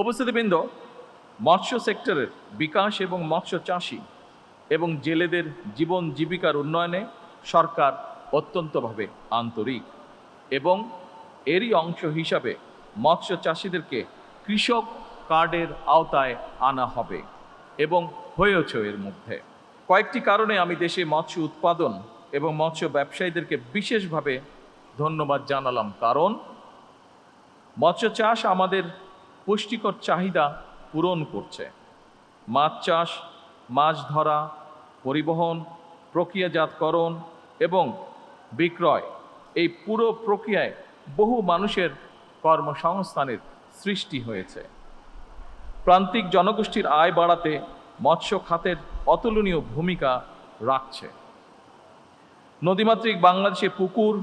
উপস্থিতিবৃন্দ, মৎস্য সেক্টরের বিকাশ এবং মৎস্য চাষী এবং জেলেদের জীবন জীবিকার উন্নয়নে সরকার অত্যন্তভাবে আন্তরিক এবং এরই অংশ হিসাবে মৎস্য চাষীদেরকে কৃষক কার্ডের আওতায় আনা হবে এবং হয়েছে। এর মধ্যে কয়েকটি কারণে আমি দেশে মৎস্য উৎপাদন এবং মৎস্য ব্যবসায়ীদেরকে বিশেষভাবে ধন্যবাদ জানালাম। কারণ মৎস্য চাষ আমাদের পুষ্টিকর চাহিদা পূরণ করছে। মাছ চাষ, মাছ ধরা, পরিবহন, প্রক্রিয়াজাতকরণ এবং বিক্রয়, এই পুরো প্রক্রিয়ায় বহু মানুষের কর্মসংস্থানের সৃষ্টি হয়েছে। প্রান্তিক জনগোষ্ঠীর আয় বাড়াতে মৎস্য খাতের অতুলনীয় ভূমিকা রাখছে। নদীমাতৃক বাংলাদেশে পুকুর,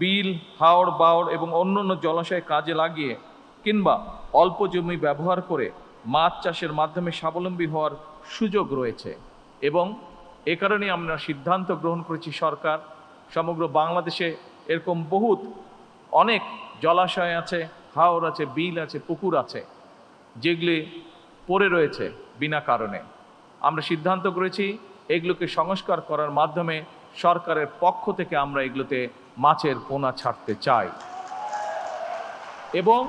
বিল, হাওর, বাওর এবং অন্যান্য জলাশয় কাজে লাগিয়ে কিংবা অল্প জমি ব্যবহার করে মাছ চাষের মাধ্যমে স্বাবলম্বী হওয়ার সুযোগ রয়েছে এবং এ কারণে আমরা সিদ্ধান্ত গ্রহণ করেছি সরকার সমগ্র বাংলাদেশে এরকম অনেক জলাশয় আছে, হাওর আছে, বিল আছে, পুকুর আছে, যেগুলি পড়ে রয়েছে বিনা কারণে। আমরা সিদ্ধান্ত করেছি এগুলোকে সংস্কার করার মাধ্যমে সরকারের পক্ষ থেকে আমরা এগুলোতে মাছের পোনা ছাড়তে চাই এবং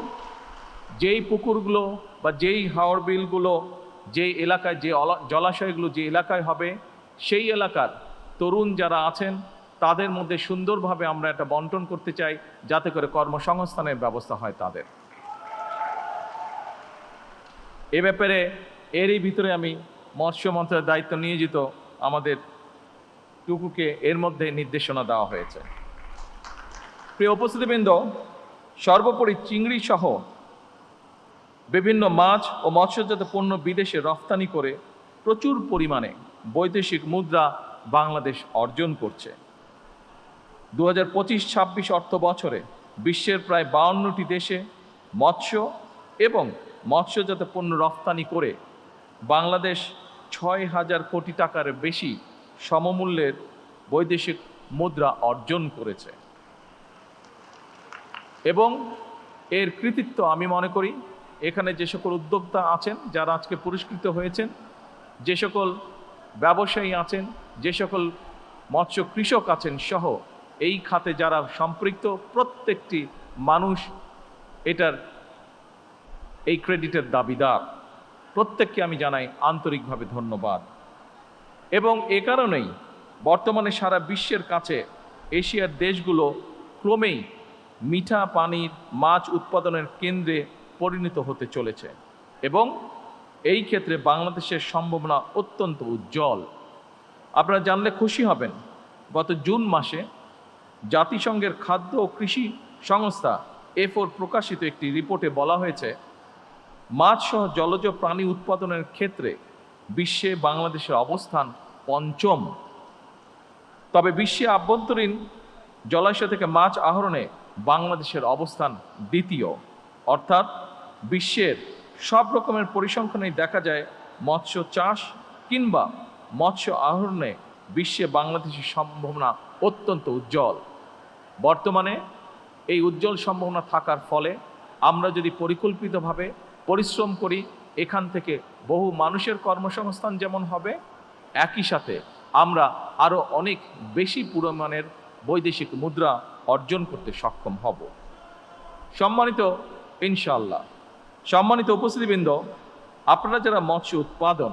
যেই পুকুরগুলো বা যেই হাওর বিলগুলো যেই এলাকায়, যে জলাশয়গুলো যে এলাকায় হবে, সেই এলাকার তরুণ যারা আছেন তাদের মধ্যে সুন্দরভাবে আমরা এটা বন্টন করতে চাই, যাতে করে কর্মসংস্থানের ব্যবস্থা হয় তাদের। এ ব্যাপারে এরই ভিতরে আমি মৎস্য মন্ত্রণালয়ের দায়িত্ব নিয়োজিত আমাদের টুকুকে এর মধ্যে নির্দেশনা দেওয়া হয়েছে। প্রিয় উপস্থিতিবৃন্দ, সর্বোপরি চিংড়ি সহ বিভিন্ন মাছ ও মৎস্যজাত পণ্য বিদেশে রফতানি করে প্রচুর পরিমাণে বৈদেশিক মুদ্রা বাংলাদেশ অর্জন করছে। 2025-26 অর্থ বছরে বিশ্বের প্রায় 52টি দেশে মৎস্য এবং মৎস্যজাত পণ্য রফতানি করে বাংলাদেশ 6,000 কোটি টাকার বেশি সমমূল্যের বৈদেশিক মুদ্রা অর্জন করেছে এবং এর কৃতিত্ব আমি মনে করি এখানে যে সকল উদ্যোক্তা আছেন যারা আজকে পুরস্কৃত হয়েছেন, যে সকল ব্যবসায়ী আছেন, যে সকল মৎস্য কৃষক আছেন সহ এই খাতে যারা সম্পৃক্ত প্রত্যেকটি মানুষ এটার এই ক্রেডিটের দাবিদার। প্রত্যেককে আমি জানাই আন্তরিকভাবে ধন্যবাদ এবং এ কারণেই বর্তমানে সারা বিশ্বের কাছে এশিয়ার দেশগুলো ক্রমেই মিঠা পানির মাছ উৎপাদনের কেন্দ্রে পরিণত হতে চলেছে এবং এই ক্ষেত্রে বাংলাদেশের সম্ভাবনা অত্যন্ত উজ্জ্বল। আপনারা জানলে খুশি হবেন, গত জুন মাসে জাতিসংঘের খাদ্য ও কৃষি সংস্থা FAO প্রকাশিত একটি রিপোর্টে বলা হয়েছে মাছ সহ জলজ প্রাণী উৎপাদনের ক্ষেত্রে বিশ্বে বাংলাদেশের অবস্থান পঞ্চম। তবে বিশ্বে আভ্যন্তরীণ জলাশয় থেকে মাছ আহরণে বাংলাদেশের অবস্থান দ্বিতীয়। অর্থাৎ বিশ্বের সব রকমের পরিসংখ্যানেই দেখা যায় মৎস্য চাষ কিংবা মৎস্য আহরণে বিশ্বে বাংলাদেশের সম্ভাবনা অত্যন্ত উজ্জ্বল। বর্তমানে এই উজ্জ্বল সম্ভাবনা থাকার ফলে আমরা যদি পরিকল্পিতভাবে পরিশ্রম করি, এখান থেকে বহু মানুষের কর্মসংস্থান যেমন হবে, একই সাথে আমরা আরও অনেক বেশি পরিমাণের বৈদেশিক মুদ্রা অর্জন করতে সক্ষম হব। সম্মানিত উপস্থিতিবৃন্দ, আপনারা যারা মৎস্য উৎপাদন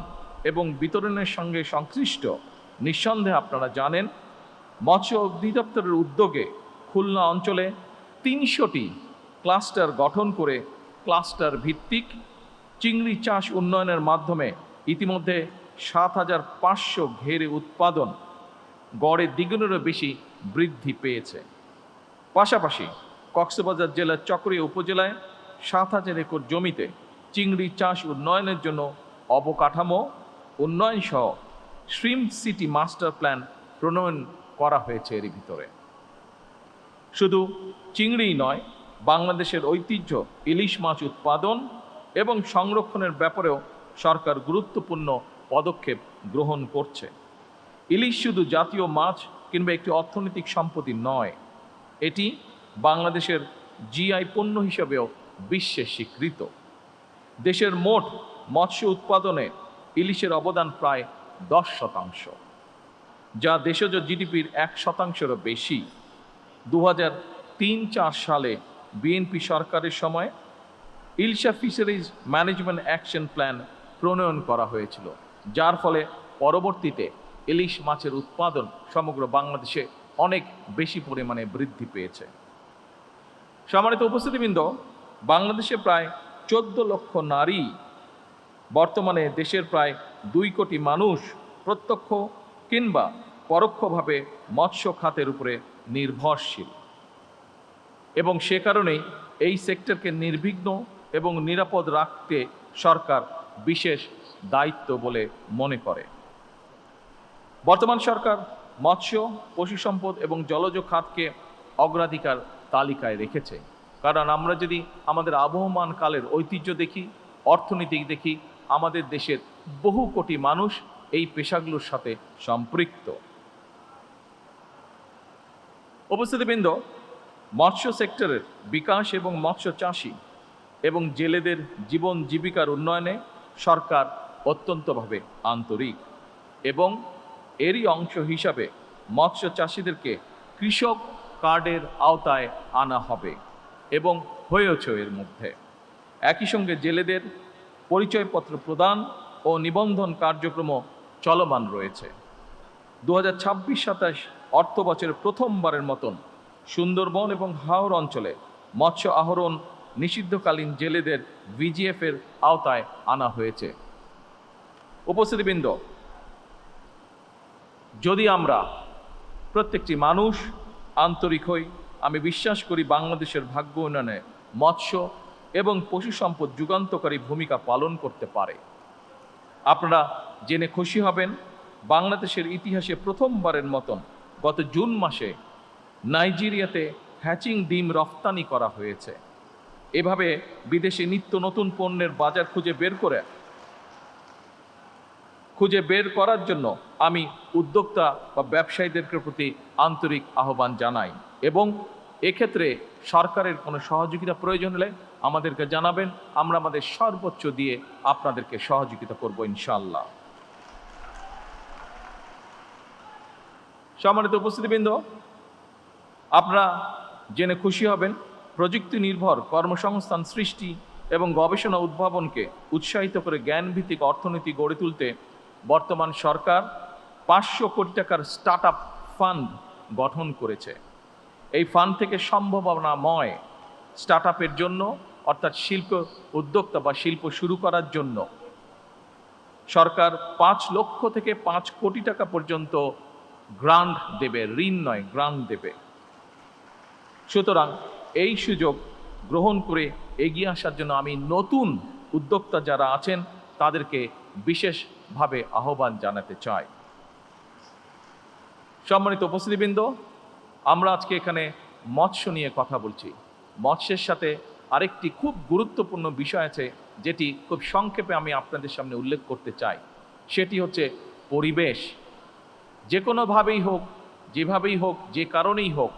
এবং বিতরণের সঙ্গে সংশ্লিষ্ট, নিঃসন্দেহে আপনারা জানেন মৎস্য অধিদপ্তরের উদ্যোগে খুলনা অঞ্চলে 300টি ক্লাস্টার গঠন করে ক্লাস্টার ভিত্তিক চিংড়ি চাষ উন্নয়নের মাধ্যমে ইতিমধ্যে 7,500 ঘেরে উৎপাদন গড়ে দ্বিগুণেরও বেশি বৃদ্ধি পেয়েছে। পাশাপাশি কক্সবাজার জেলার চকরিয়া উপজেলায় 7,000 একর জমিতে চিংড়ি চাষ উন্নয়নের জন্য অবকাঠামো উন্নয়ন সহ শ্রিম্প সিটি মাস্টার প্ল্যান প্রণয়ন করা হয়েছে। এর ভিতরে শুধু চিংড়িই নয়, বাংলাদেশের ঐতিহ্য ইলিশ মাছ উৎপাদন এবং সংরক্ষণের ব্যাপারেও সরকার গুরুত্বপূর্ণ পদক্ষেপ গ্রহণ করছে। ইলিশ শুধু জাতীয় মাছ কিংবা একটি অর্থনৈতিক সম্পত্তি নয়, এটি বাংলাদেশের GI পণ্য হিসেবেও বিশ্বে স্বীকৃত। দেশের মোট মৎস্য উৎপাদনে ইলিশের অবদান প্রায় 10%, যা দেশজ জিডিপির 1%-এরও বেশি। 2003-04 সালে বিএনপি সরকারের সময় Ilsha fisheries management action plan প্রণয়ন করা হয়েছিল, যার ফলে পরবর্তীতে ইলিশ মাছের উৎপাদন সমগ্র বাংলাদেশে অনেক বেশি পরিমাণে বৃদ্ধি পেয়েছে। সম্মানিত উপস্থিতিবৃন্দ, বাংলাদেশে প্রায় 14 লক্ষ নারী, বর্তমানে দেশের প্রায় 2 কোটি মানুষ প্রত্যক্ষ কিংবা পরোক্ষভাবে মৎস্য খাতের উপরে নির্ভরশীল, এবং সে কারণেই এই সেক্টরকে নির্বিঘ্ন এবং নিরাপদ রাখতে সরকার বিশেষ দায়িত্ব বলে মনে করে। বর্তমান সরকার মৎস্য, পশু সম্পদ এবং জলজ খাতকে অগ্রাধিকার তালিকায় রেখেছে, কারণ আমরা যদি আমাদের আবহমান কালের ঐতিহ্য দেখি, অর্থনীতি দেখি, আমাদের দেশের বহু কোটি মানুষ এই পেশাগুলোর সাথে সম্পৃক্ত। উপস্থিতিবৃন্দ, মৎস্য সেক্টরের বিকাশ এবং মৎস্য চাষী এবং জেলেদের জীবন জীবিকার উন্নয়নে সরকার অত্যন্তভাবে আন্তরিক, এবং এরই অংশ হিসাবে মৎস্য চাষীদেরকে কৃষক কার্ডের আওতায় আনা হবে এবং হয়েছে এর মধ্যে। একই সঙ্গে জেলেদের পরিচয়পত্র প্রদান ও নিবন্ধন কার্যক্রমও চলমান রয়েছে। 2026-27 অর্থ বছরের প্রথমবারের মতন সুন্দরবন এবং হাওর অঞ্চলে মৎস্য আহরণ নিষিদ্ধকালীন জেলেদের ভিজিএফের আওতায় আনা হয়েছে। উপস্থিতিবৃন্দ, যদি আমরা প্রত্যেকটি মানুষ আন্তরিক হই, আমি বিশ্বাস করি বাংলাদেশের ভাগ্য উন্নয়নে মৎস্য এবং পশু সম্পদ যুগান্তকারী ভূমিকা পালন করতে পারে। আপনারা জেনে খুশি হবেন, বাংলাদেশের ইতিহাসে প্রথমবারের মতন গত জুন মাসে নাইজেরিয়াতে হ্যাচিং ডিম রফতানি করা হয়েছে। এভাবে বিদেশে নিত্য নতুন পণ্যের বাজার খুঁজে বের করার জন্য আমি উদ্যোক্তা বা ব্যবসায়ীদের প্রতি আন্তরিক আহ্বান জানাই, এবং এক্ষেত্রে সরকারের কোনো সহযোগিতা প্রয়োজন হলে আমাদেরকে জানাবেন, আমরা আমাদের সর্বোচ্চ দিয়ে আপনাদেরকে সহযোগিতা করব ইনশাআল্লাহ। সম্মানিত উপস্থিতিবৃন্দ, আপনারা জেনে খুশি হবেন, প্রযুক্তি নির্ভর কর্মসংস্থান সৃষ্টি এবং গবেষণা উদ্ভাবনকে উৎসাহিত করে জ্ঞানভিত্তিক অর্থনীতি গড়ে তুলতে বর্তমান সরকার 500 কোটি টাকার স্টার্ট আপ ফান্ড গঠন করেছে। এই ফান্ড থেকে সম্ভাবনাময় স্টার্ট আপের জন্য, অর্থাৎ শিল্প উদ্যোক্তা বা শিল্প শুরু করার জন্য সরকার 5 লক্ষ থেকে 5 কোটি টাকা পর্যন্ত গ্রান্ট দেবে, ঋণ নয়, গ্রান্ট দেবে। সুতরাং এই সুযোগ গ্রহণ করে এগিয়ে আসার জন্য আমি নতুন উদ্যোক্তা যারা আছেন তাদেরকে বিশেষভাবে আহ্বান জানাতে চাই। সম্মানিত উপস্থিতিবৃন্দ, আমরা আজকে এখানে মৎস্য নিয়ে কথা বলছি। মৎস্যের সাথে আরেকটি খুব গুরুত্বপূর্ণ বিষয় আছে, যেটি খুব সংক্ষেপে আমি আপনাদের সামনে উল্লেখ করতে চাই। সেটি হচ্ছে পরিবেশ। যে কোনোভাবেই হোক, যেভাবেই হোক, যে কারণেই হোক,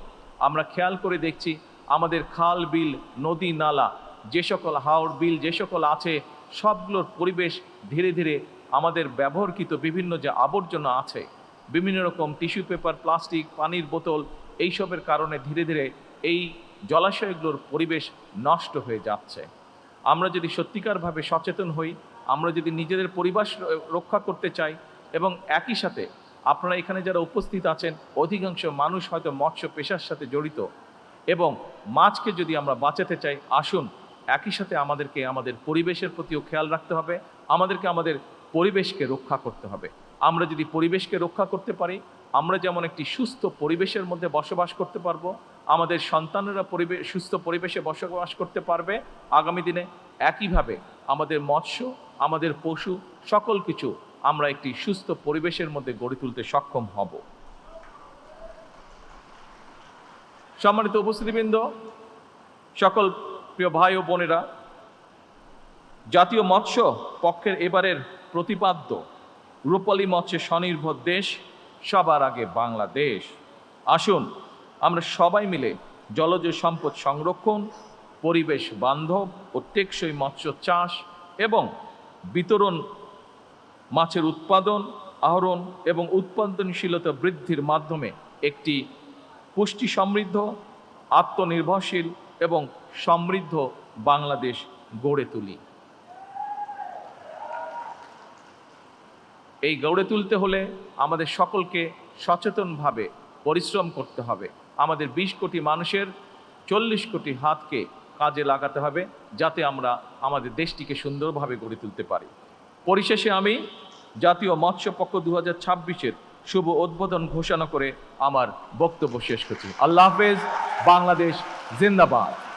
আমরা খেয়াল করে দেখছি আমাদের খাল, বিল, নদী, নালা, যে সকল হাওর, বিল যে সকল আছে, সবগুলোর পরিবেশ ধীরে ধীরে আমাদের ব্যবহৃত বিভিন্ন যে আবর্জনা আছে, বিভিন্ন রকম টিস্যু পেপার, প্লাস্টিক, পানির বোতল, এইসবের কারণে ধীরে ধীরে এই জলাশয়গুলোর পরিবেশ নষ্ট হয়ে যাচ্ছে। আমরা যদি সত্যিকারভাবে সচেতন হই, আমরা যদি নিজেদের পরিবেশ রক্ষা করতে চাই, এবং একই সাথে আপনারা এখানে যারা উপস্থিত আছেন অধিকাংশ মানুষ হয়তো মৎস্য পেশার সাথে জড়িত, এবং মাছকে যদি আমরা বাঁচাতে চাই, আসুন একই সাথে আমাদেরকে আমাদের পরিবেশের প্রতিও খেয়াল রাখতে হবে, আমাদেরকে আমাদের পরিবেশকে রক্ষা করতে হবে। আমরা যদি পরিবেশকে রক্ষা করতে পারি, আমরা যেমন একটি সুস্থ পরিবেশের মধ্যে বসবাস করতে পারবো, আমাদের সন্তানেরা সুস্থ পরিবেশে বসবাস করতে পারবে আগামী দিনে। একইভাবে আমাদের মৎস্য, আমাদের পশু, সকল কিছু আমরা একটি সুস্থ পরিবেশের মধ্যে গড়ে তুলতে সক্ষম হব। সম্মানিত উপস্থিতিবৃন্দ, সকল প্রিয় ভাই ও বোনেরা, জাতীয় মৎস্য পক্ষের এবারের প্রতিপাদ্য রূপালী মৎস্যে স্বনির্ভর দেশ, সবার আগে বাংলাদেশ। আসুন আমরা সবাই মিলে জলজ সম্পদ সংরক্ষণ, পরিবেশ বান্ধব ও টেকসই মৎস্য চাষ এবং বিতরণ, মাছের উৎপাদন, আহরণ এবং উৎপাদনশীলতা বৃদ্ধির মাধ্যমে একটি পুষ্টি সমৃদ্ধ, আত্মনির্ভরশীল এবং সমৃদ্ধ বাংলাদেশ গড়ে তুলি। এই গড়ে তুলতে হলে আমাদের সকলকে সচেতনভাবে পরিশ্রম করতে হবে। আমাদের ২০ কোটি মানুষের ৪০ কোটি হাতকে কাজে লাগাতে হবে, যাতে আমরা আমাদের দেশটিকে সুন্দরভাবে গড়ে তুলতে পারি। পরিশেষে আমি জাতীয় মৎস্য পক্ষ ২০২৬-এর শুভ উদ্বোধন ঘোষণা করে আমার বক্তব্য শেষ করছি। আল্লাহ হাফেজ। বাংলাদেশ জিন্দাবাদ।